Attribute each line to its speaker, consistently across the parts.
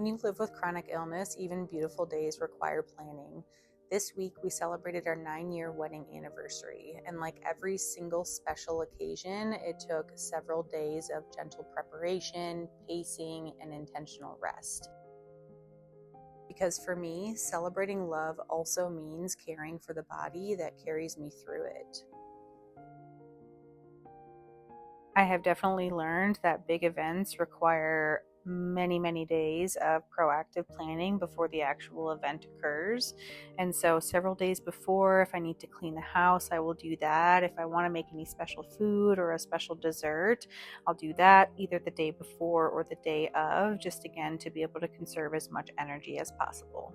Speaker 1: When you live with chronic illness, even beautiful days require planning. This week, we celebrated our 9-year wedding anniversary, and like every single special occasion, it took several days of gentle preparation, pacing, and intentional rest. Because for me, celebrating love also means caring for the body that carries me through it. I have definitely learned that big events require many days of proactive planning before the actual event occurs. And so several days before, if I need to clean the house, I will do that. If I want to make any special food or a special dessert, I'll do that either the day before or the day of, just again to be able to conserve as much energy as possible.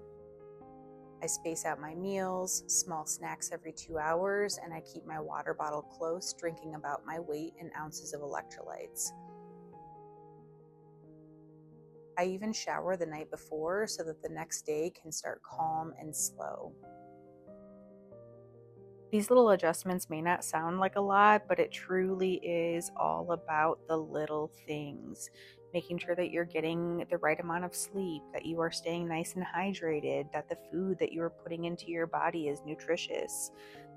Speaker 1: I space out my meals, small snacks every 2 hours, and I keep my water bottle close, drinking about my weight in ounces of electrolytes. I even shower the night before so that the next day can start calm and slow. These little adjustments may not sound like a lot, but it truly is all about the little things. Making sure that you're getting the right amount of sleep, that you are staying nice and hydrated, that the food that you are putting into your body is nutritious,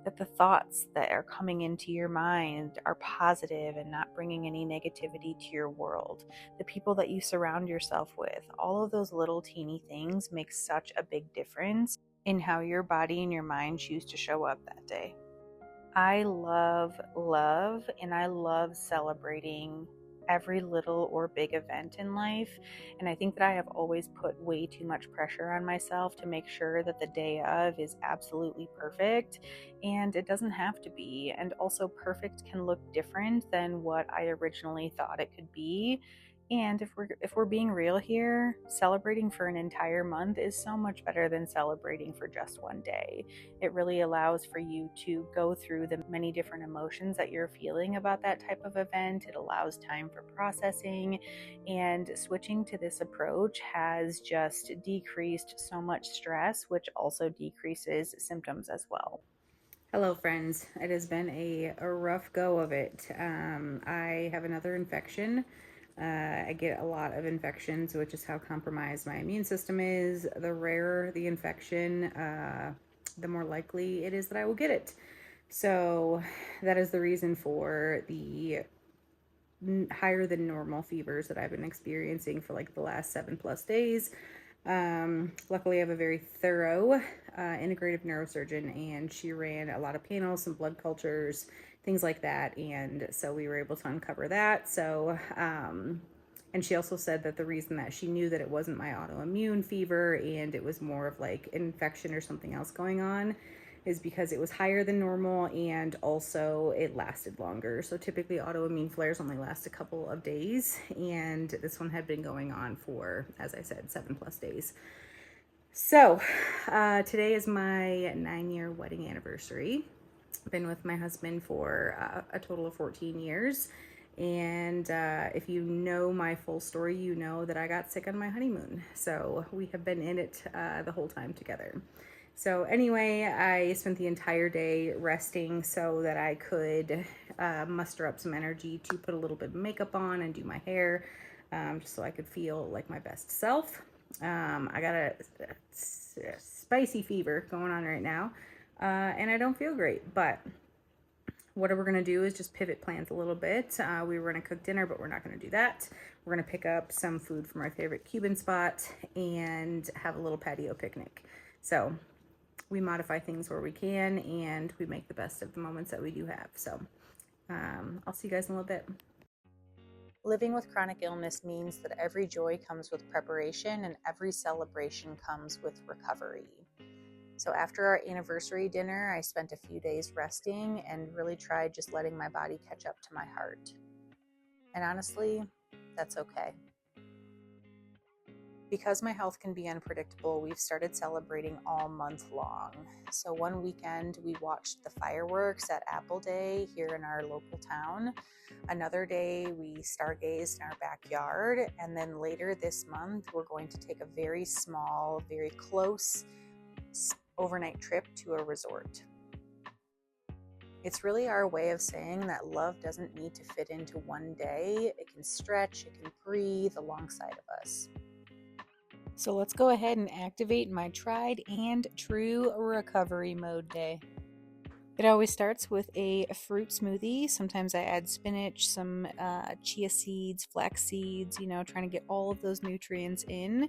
Speaker 1: that the thoughts that are coming into your mind are positive and not bringing any negativity to your world, the people that you surround yourself with. All of those little teeny things make such a big difference in how your body and your mind choose to show up that day. I love love, and I love celebrating every little or big event in life. And I think that I have always put way too much pressure on myself to make sure that the day of is absolutely perfect. And it doesn't have to be. And also, perfect can look different than what I originally thought it could be. And if we're being real here, celebrating for an entire month is so much better than celebrating for just one day. It really allows for you to go through the many different emotions that you're feeling about that type of event. It allows time for processing, and switching to this approach has just decreased so much stress, which also decreases symptoms as well. Hello, friends. It has been a rough go of it. I have another infection. I get a lot of infections, which is how compromised my immune system is. The rarer the infection, the more likely it is that I will get it. So that is the reason for the higher than normal fevers that I've been experiencing for like the last 7+ days. Luckily, I have a very thorough integrative neurosurgeon, and she ran a lot of panels, some blood cultures, things like that. And so we were able to uncover that. So, and she also said that the reason that she knew that it wasn't my autoimmune fever and it was more of like an infection or something else going on is because it was higher than normal, and also it lasted longer. So typically autoimmune flares only last a couple of days, and this one had been going on for, as I said, 7+ days. So today is my 9-year wedding anniversary. I've been with my husband for a total of 14 years. And if you know my full story, you know that I got sick on my honeymoon. So we have been in it the whole time together. So anyway, I spent the entire day resting so that I could muster up some energy to put a little bit of makeup on and do my hair, just so I could feel like my best self. I got a spicy fever going on right now, and I don't feel great, but what we're going to do is just pivot plans a little bit. We were going to cook dinner, but we're not going to do that. We're going to pick up some food from our favorite Cuban spot and have a little patio picnic. So we modify things where we can, and we make the best of the moments that we do have. So I'll see you guys in a little bit. Living with chronic illness means that every joy comes with preparation, and every celebration comes with recovery. So after our anniversary dinner, I spent a few days resting and really tried just letting my body catch up to my heart. And honestly, that's okay. Because my health can be unpredictable, we've started celebrating all month long. So one weekend we watched the fireworks at Apple Day here in our local town. Another day we stargazed in our backyard. And then later this month, we're going to take a very small, very close overnight trip to a resort. It's really our way of saying that love doesn't need to fit into one day. It can stretch, it can breathe alongside of us. So let's go ahead and activate my tried and true recovery mode day. It always starts with a fruit smoothie. Sometimes I add spinach, some chia seeds, flax seeds, trying to get all of those nutrients in.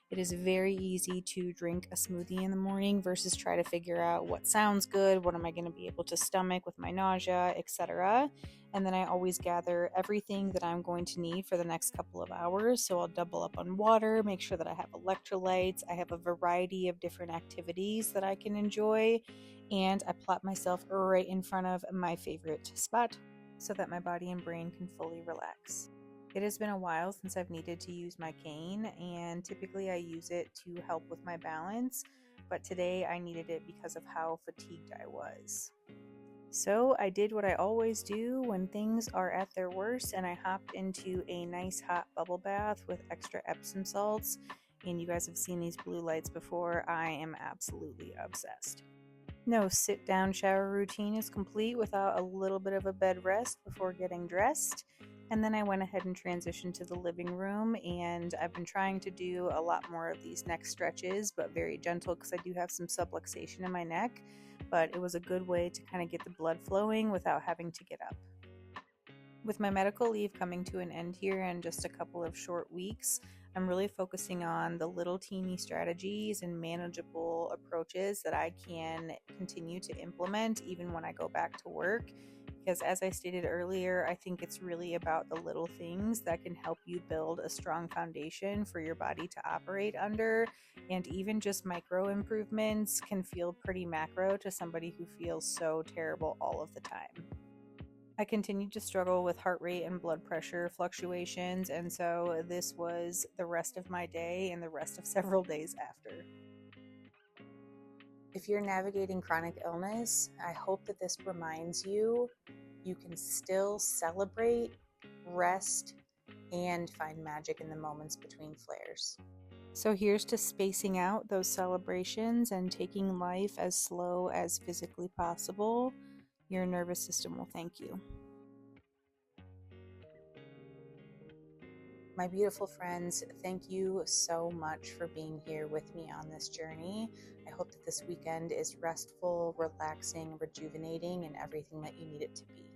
Speaker 1: It is very easy to drink a smoothie in the morning versus try to figure out what sounds good, what am I going to be able to stomach with my nausea, etc. And then I always gather everything that I'm going to need for the next couple of hours. So I'll double up on water, make sure that I have electrolytes. I have a variety of different activities that I can enjoy, and I plop myself right in front of my favorite spot so that my body and brain can fully relax. It has been a while since I've needed to use my cane, and typically I use it to help with my balance, but today I needed it because of how fatigued I was. So I did what I always do when things are at their worst, and I hopped into a nice hot bubble bath with extra Epsom salts. And you guys have seen these blue lights before. I am absolutely obsessed. No sit-down shower routine is complete without a little bit of a bed rest before getting dressed. And then I went ahead and transitioned to the living room, and I've been trying to do a lot more of these neck stretches, but very gentle because I do have some subluxation in my neck. But it was a good way to kind of get the blood flowing without having to get up. With my medical leave coming to an end here in just a couple of short weeks, I'm really focusing on the little teeny strategies and manageable approaches that I can continue to implement even when I go back to work. Because as I stated earlier, I think it's really about the little things that can help you build a strong foundation for your body to operate under. And even just micro improvements can feel pretty macro to somebody who feels so terrible all of the time. I continued to struggle with heart rate and blood pressure fluctuations, and so this was the rest of my day and the rest of several days after. If you're navigating chronic illness, I hope that this reminds you you can still celebrate, rest, and find magic in the moments between flares. So here's to spacing out those celebrations and taking life as slow as physically possible. Your nervous system will thank you. My beautiful friends, thank you so much for being here with me on this journey. I hope that this weekend is restful, relaxing, rejuvenating, and everything that you need it to be.